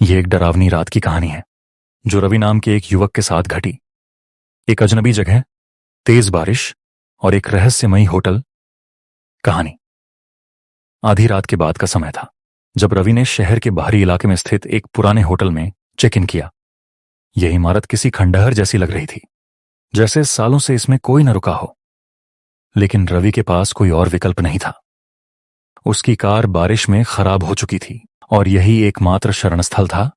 ये एक डरावनी रात की कहानी है जो रवि नाम के एक युवक के साथ घटी। एक अजनबी जगह, तेज बारिश और एक रहस्यमयी होटल। कहानी आधी रात के बाद का समय था जब रवि ने शहर के बाहरी इलाके में स्थित एक पुराने होटल में चेक इन किया। यह इमारत किसी खंडहर जैसी लग रही थी, जैसे सालों से इसमें कोई न रुका हो। लेकिन रवि के पास कोई और विकल्प नहीं था। उसकी कार बारिश में खराब हो चुकी थी और यही एकमात्र शरणस्थल था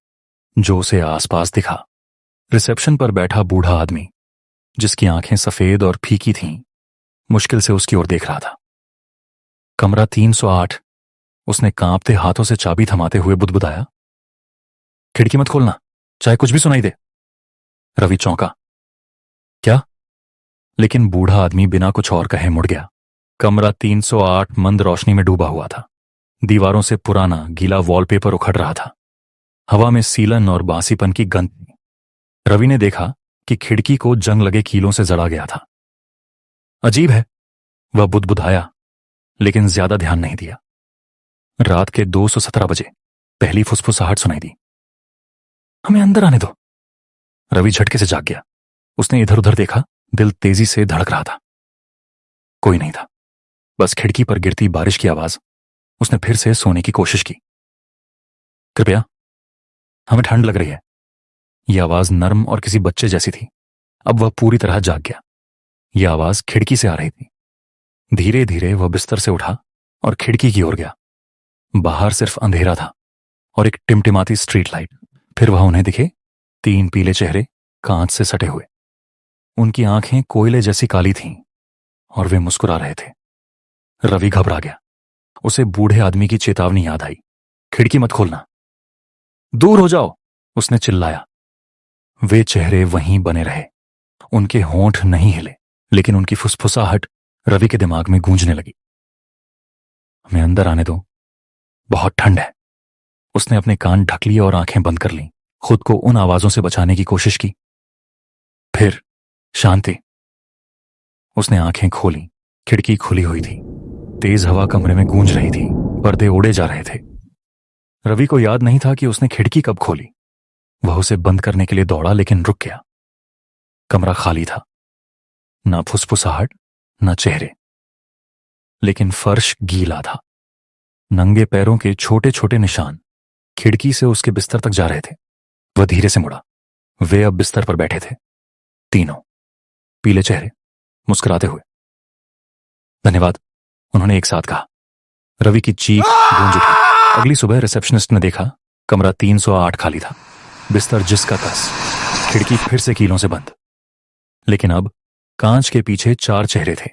जो उसे आसपास दिखा। रिसेप्शन पर बैठा बूढ़ा आदमी, जिसकी आंखें सफेद और फीकी थीं, मुश्किल से उसकी ओर देख रहा था। कमरा 308, उसने कांपते हाथों से चाबी थमाते हुए बुदबुदाया। खिड़की मत खोलना, चाहे कुछ भी सुनाई दे। रवि चौंका। क्या? लेकिन बूढ़ा आदमी बिना कुछ और कहे मुड़ गया। कमरा 308 मंद रोशनी में डूबा हुआ था। दीवारों से पुराना गीला वॉलपेपर उखड़ रहा था। हवा में सीलन और बासीपन की गंध थी। रवि ने देखा कि खिड़की को जंग लगे कीलों से जड़ा गया था। अजीब है, वह बुदबुदाया, लेकिन ज्यादा ध्यान नहीं दिया। रात के 2:17 बजे पहली फुसफुसाहट सुनाई दी। हमें अंदर आने दो। रवि झटके से जाग गया। उसने इधर उधर देखा, दिल तेजी से धड़क रहा था। कोई नहीं था, बस खिड़की पर गिरती बारिश की आवाज। उसने फिर से सोने की कोशिश की। कृपया, हमें ठंड लग रही है। यह आवाज नर्म और किसी बच्चे जैसी थी। अब वह पूरी तरह जाग गया। यह आवाज खिड़की से आ रही थी। धीरे धीरे वह बिस्तर से उठा और खिड़की की ओर गया। बाहर सिर्फ अंधेरा था और एक टिमटिमाती स्ट्रीट लाइट। फिर वह उन्हें दिखे 3 पीले चेहरे कांच से सटे हुए। उनकी आंखें कोयले जैसी काली थीं और वे मुस्कुरा रहे थे। रवि घबरा गया। उसे बूढ़े आदमी की चेतावनी याद आई। खिड़की मत खोलना, दूर हो जाओ, उसने चिल्लाया। वे चेहरे वहीं बने रहे। उनके होंठ नहीं हिले, लेकिन उनकी फुसफुसाहट रवि के दिमाग में गूंजने लगी। हमें अंदर आने दो, बहुत ठंड है। उसने अपने कान ढक लिए और आंखें बंद कर लीं, खुद को उन आवाजों से बचाने की कोशिश की। फिर शांति। उसने आंखें खोली। खिड़की खुली हुई थी। तेज हवा कमरे में गूंज रही थी। पर्दे उड़े जा रहे थे। रवि को याद नहीं था कि उसने खिड़की कब खोली। वह उसे बंद करने के लिए दौड़ा, लेकिन रुक गया। कमरा खाली था। ना फुसफुसाहट, ना चेहरे, लेकिन फर्श गीला था। नंगे पैरों के छोटे छोटे निशान खिड़की से उसके बिस्तर तक जा रहे थे। वह धीरे से मुड़ा। वे अब बिस्तर पर बैठे थे, तीनों पीले चेहरे, मुस्कुराते हुए। धन्यवाद, उन्होंने एक साथ कहा। रवि की चीख गूंज उठी। अगली सुबह रिसेप्शनिस्ट ने देखा कमरा 308 खाली था। बिस्तर जिसका तस, खिड़की फिर से कीलों से बंद। लेकिन अब कांच के पीछे 4 चेहरे थे।